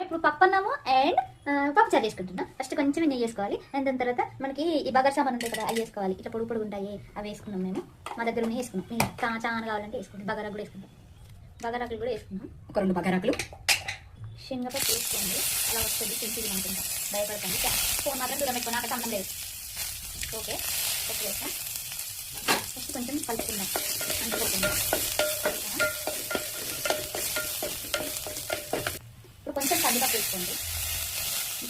ఇప్పుడు పప్పు అన్నాము అండ్ పప్పు చారు చేసుకుంటున్నా. ఫస్ట్ కొంచెం నెయ్యి వేసుకోవాలి అండ్ దాని తర్వాత మనకి ఈ బగారా సామాన్ ఉంటాయి కదా అవి వేసుకోవాలి. ఇట్లా పొడుగు పొడుగు ఉంటాయి అవి వేసుకున్నాం మేము. మా దగ్గర ఉన్నాయి వేసుకున్నాం. మేము చాలా కావాలంటే వేసుకుంటాం. బగారాకు కూడా వేసుకుంటాం. బగారాకులు కూడా వేసుకున్నాం. ఒక 2 బగారాకులు. శనగపప్పు వేసుకోండి. అలా వస్తుంది సింపుల్గా అనుకుంటా. భయపడతాను. ఫోన్ మాత్రం దూరం ఎక్కువ నాకు సంబంధం లేదు. ఓకే పప్పు వేస్తాం. ఫస్ట్ కొంచెం కలుపుకుందాం. అంటుకోకుండా ఇప్పుడు కొంచెం కందిపప్పు వేసుకోండి.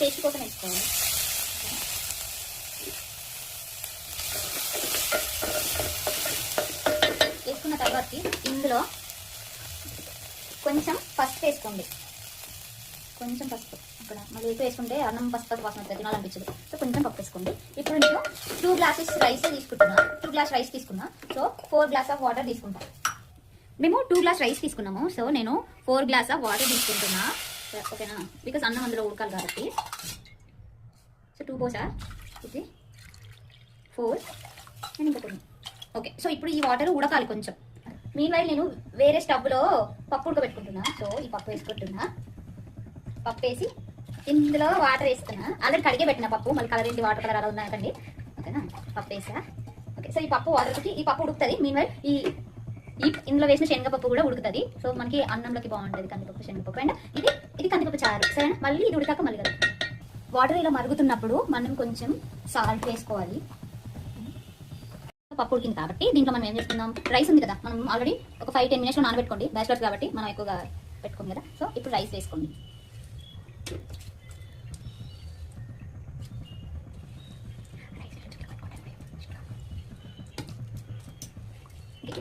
టేస్ట్ కోసం వేసుకోవాలి. వేసుకున్న తర్వాతకి ఇందులో కొంచెం పసుపు వేసుకోండి. కొంచెం పసుపు ఇక్కడ మళ్ళీ ఎక్కువ వేసుకుంటే అన్నం పసుపు వాసన వస్తుంది, తినాలనిపించదు. సో కొంచెం పప్పు వేసుకోండి. ఇప్పుడు నేను 2 గ్లాసెస్ రైస్ తీసుకుంటున్నా. 2 గ్లాస్ రైస్ తీసుకున్నా. సో 4 గ్లాస్ ఆఫ్ వాటర్ తీసుకుంటా. మేము 2 గ్లాస్ రైస్ తీసుకున్నాము. సో నేను 4 గ్లాస్ ఆఫ్ వాటర్ తీసుకుంటున్నా. ఓకేనా, బికాస్ అన్నం అందులో ఉడకాలి కాబట్టి. సో 2 పోసా, ఇది 4 అండ్ ఇంకా 2. ఓకే, సో ఇప్పుడు ఈ వాటర్ ఉడకాలి కొంచెం. మీన్వైల్ నేను వేరే స్టవ్లో పప్పు ఉడకబెట్టుకుంటున్నా. సో ఈ పప్పు వేసుకుంటున్నా. పప్పు వేసి ఇందులో వాటర్ వేస్తున్నా. ఆల్రెడీ కడిగే పెట్టిన పప్పు, మళ్ళీ కలర్ ఏంటి వాటర్ కలర్ అలా ఉన్నాయండి. ఓకేనా, పప్పు వేసా. ఓకే, సో ఈ పప్పు వాటర్కి ఈ పప్పు ఉడుకుతుంది. మీన్వైల్ ఈ ఇందులో వేసిన శనగపప్పు కూడా ఉడుకుతుంది. సో మనకి అన్నంలోకి బాగుంటుంది కందిపప్పు శనగపప్పు. అండ్ ఇది కందిపప్పు చారు. సరేనా, మళ్ళీ ఇది ఉడికాక మళ్ళీ కదా వాటర్ ఇలా మరుగుతున్నప్పుడు మనం కొంచెం సాల్ట్ వేసుకోవాలి. పప్పు ఉడికింది కాబట్టి దీంట్లో మనం ఏం చేస్తున్నాం, రైస్ ఉంది కదా, మనం ఆల్రెడీ ఒక 5-10 మినిట్స్లో నానబెట్టుకోండి. బ్యాచిలర్స్ కాబట్టి మనం ఎక్కువగా పెట్టుకోం కదా. సో ఇప్పుడు రైస్ వేసుకోండి.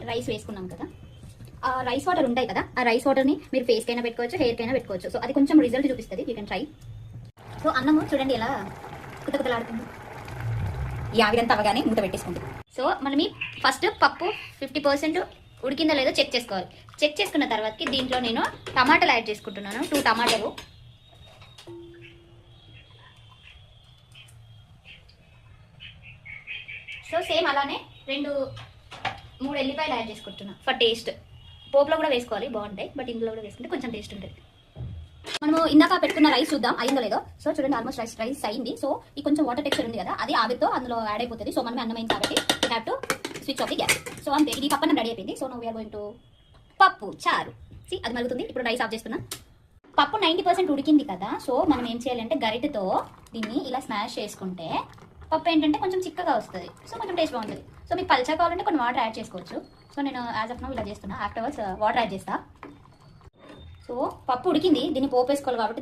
రైస్ వేసుకున్నాం కదా, ఆ రైస్ వాటర్ ఉంటాయి కదా, ఆ రైస్ వాటర్ని మీరు ఫేస్కి అయినా పెట్టుకోవచ్చు, హెయిర్కి అయినా పెట్టుకోవచ్చు. సో అది కొంచెం రిజల్ట్ చూపిస్తుంది. You can try. సో అన్నము చూడండి ఎలా కుతకుతలాడుతుంది. ఈ ఆవిరంతా అవగానే మూత పెట్టేసుకోండి. సో మనం ఫస్ట్ పప్పు 50% ఉడికిందో లేదో చెక్ చేసుకోవాలి. చెక్ చేసుకున్న తర్వాతకి దీంట్లో నేను టమాటాలు యాడ్ చేసుకుంటున్నాను. 2 టమాటాలు. సో సేమ్ అలానే 2-3 ఎల్లిపాయలు యాడ్ చేసుకుంటున్నా ఫర్ టేస్ట్. పోపులో కూడా వేసుకోవాలి, బాగుంటాయి. బట్ ఇందులో కూడా వేసుకుంటే కొంచెం టేస్ట్ ఉంటుంది. మనము ఇందాక పెట్టుకున్న రైస్ చూద్దాం అయిందో లేదో. సో చూడండి, ఆల్మోస్ట్ రైస్ అయింది. సో ఈ కొంచెం వాటర్ టెక్స్చర్ ఉంది కదా, అది ఆవిరితో అందులో యాడ్ అయిపోతుంది. సో మనం అన్నమైంది కాబట్టి we have to switch off the gas. So అంతే, ఇది పప్పు అన్నం రెడీ అయిపోయింది. So no we are going to పప్పు చారు. అది మరుగుతుంది. ఇప్పుడు రైస్ ఆఫ్ చేస్తున్నా. పప్పు 90% ఉడికింది కదా. సో మనం ఏం చేయాలంటే గరిటెతో దీన్ని ఇలా స్మాష్ చేసుకుంటే పప్పు ఏంటంటే కొంచెం చిక్కగా వస్తుంది. సో కొంచెం టేస్ట్ బాగుంటుంది. సో మీకు పల్చా కావాలంటే కొన్ని వాటర్ యాడ్ చేసుకోవచ్చు. సో నేను యాజ్ ఆఫ్ నౌ ఇలా చేస్తున్నా. ఆఫ్టర్వర్స్ వాటర్ యాడ్ చేస్తా. సో పప్పు ఉడికింది, దీన్ని పోపు వేసుకోవాలి కాబట్టి